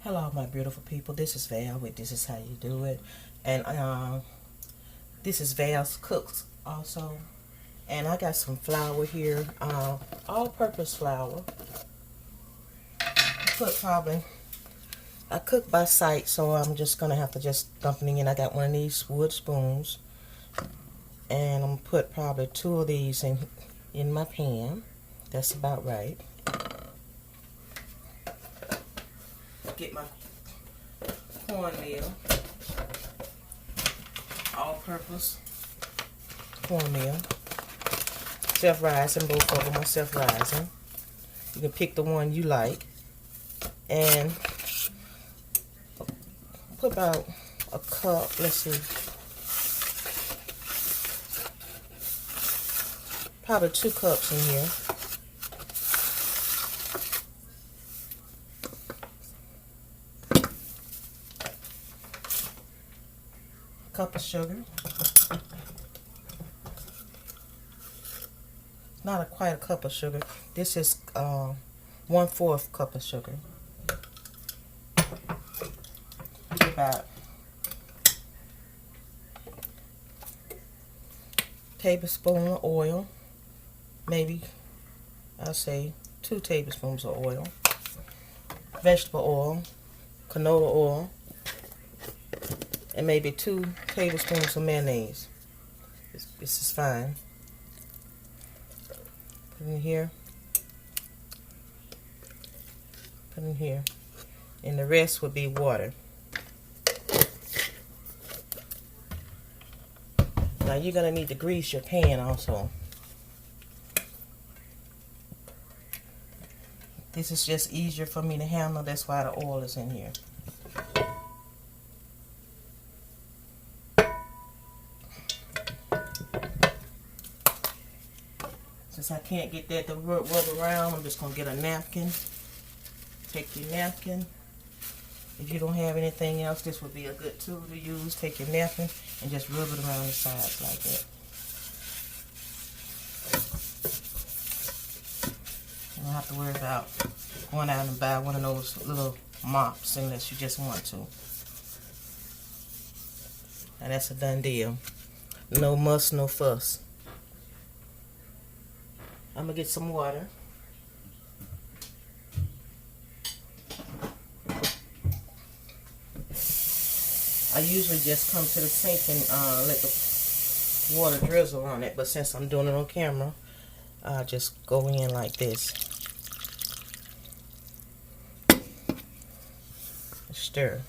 Hello, my beautiful people. This is Val with This Is How You Do It. And this is Val's Cooks also. And I got some flour here, all-purpose flour. I cook by sight, so I'm just going to have to just dump it in. I got one of these wood spoons. And I'm going to put probably 2 of these in my pan. That's about right. Get my cornmeal, all-purpose cornmeal, self-rising. Both of them are self-rising. You can pick the one you like, and put about a cup. Let's see, probably 2 cups in here. Cup of sugar. Not quite a cup of sugar. This is 1/4 cup of sugar. About tablespoon of oil. Maybe I'll say 2 tablespoons of oil. Vegetable oil, canola oil. And maybe 2 tablespoons of mayonnaise. This is fine. Put in here. Put in here. And the rest would be water. Now you're going to need to grease your pan also. This is just easier for me to handle. That's why the oil is in here. Since I can't get that to rub around, I'm just going to get a napkin. Take your napkin. If you don't have anything else, this would be a good tool to use. Take your napkin and just rub it around the sides like that. You don't have to worry about going out and buy one of those little mops unless you just want to. And that's a done deal. No muss, no fuss. I'm going to get some water. I usually just come to the sink and let the water drizzle on it, but since I'm doing it on camera, I'll just go in like this. Stir.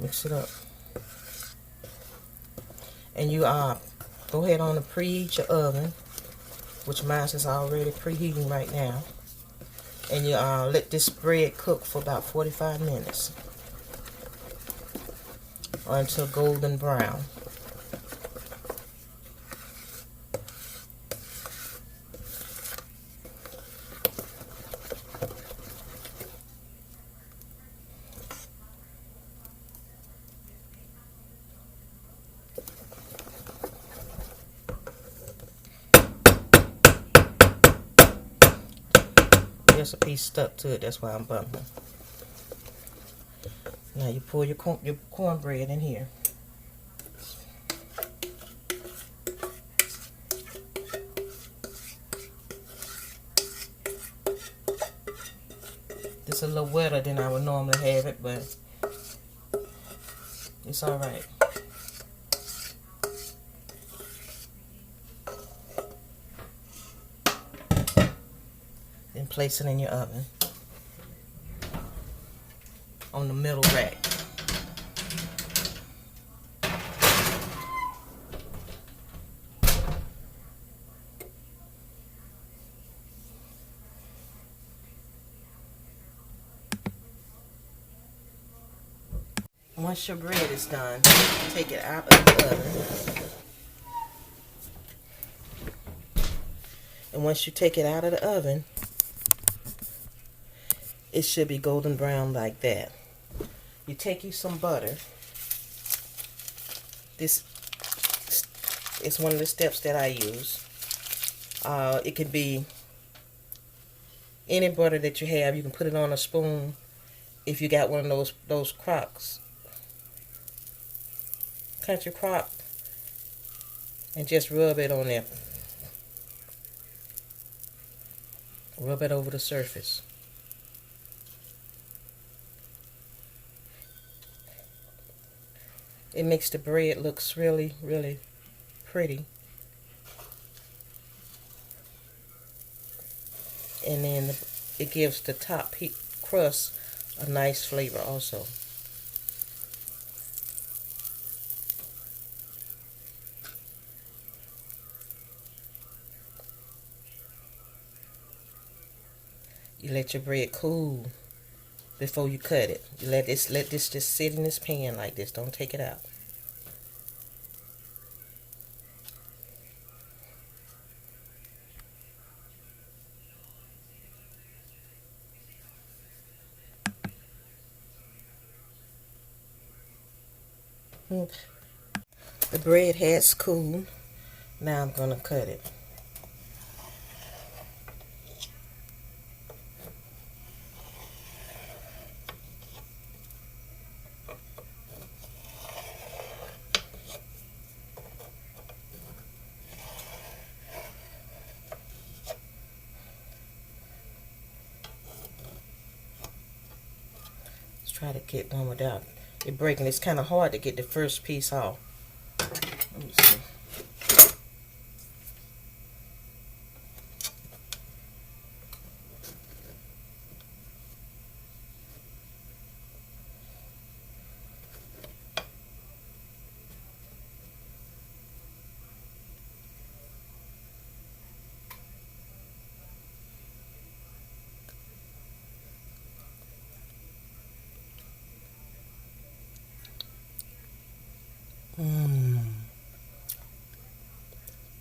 Mix it up. And you go ahead on and preheat your oven, which mine is already preheating right now. And you let this bread cook for about 45 minutes or until golden brown. There's a piece stuck to it, that's why I'm bumping. Now you pour your cornbread in here. It's a little wetter than I would normally have it, but it's alright. Then place it in your oven on the middle rack. Once your bread is done, take it out of the oven. And once you take it out of the oven, it should be golden brown like that. You take you some butter. This is one of the steps that I use. It could be any butter that you have. You can put it on a spoon if you got one of those crocks. Country crock. And just rub it on there. Rub it over the surface. It makes the bread looks really, really pretty. And then it gives the top crust a nice flavor also. You let your bread cool before you cut it. You let this just sit in this pan like this. Don't take it out. The bread has cooled. Now I'm going to cut it. Let's try to get one without it breaking. It's kind of hard to get the first piece off. Let me see.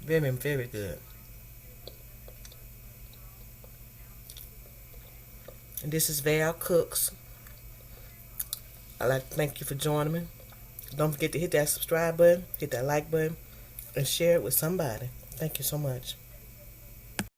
Very, very good. And this is Val Cooks. I'd like to thank you for joining me. Don't forget to hit that subscribe button, hit that like button, and share it with somebody. Thank you so much.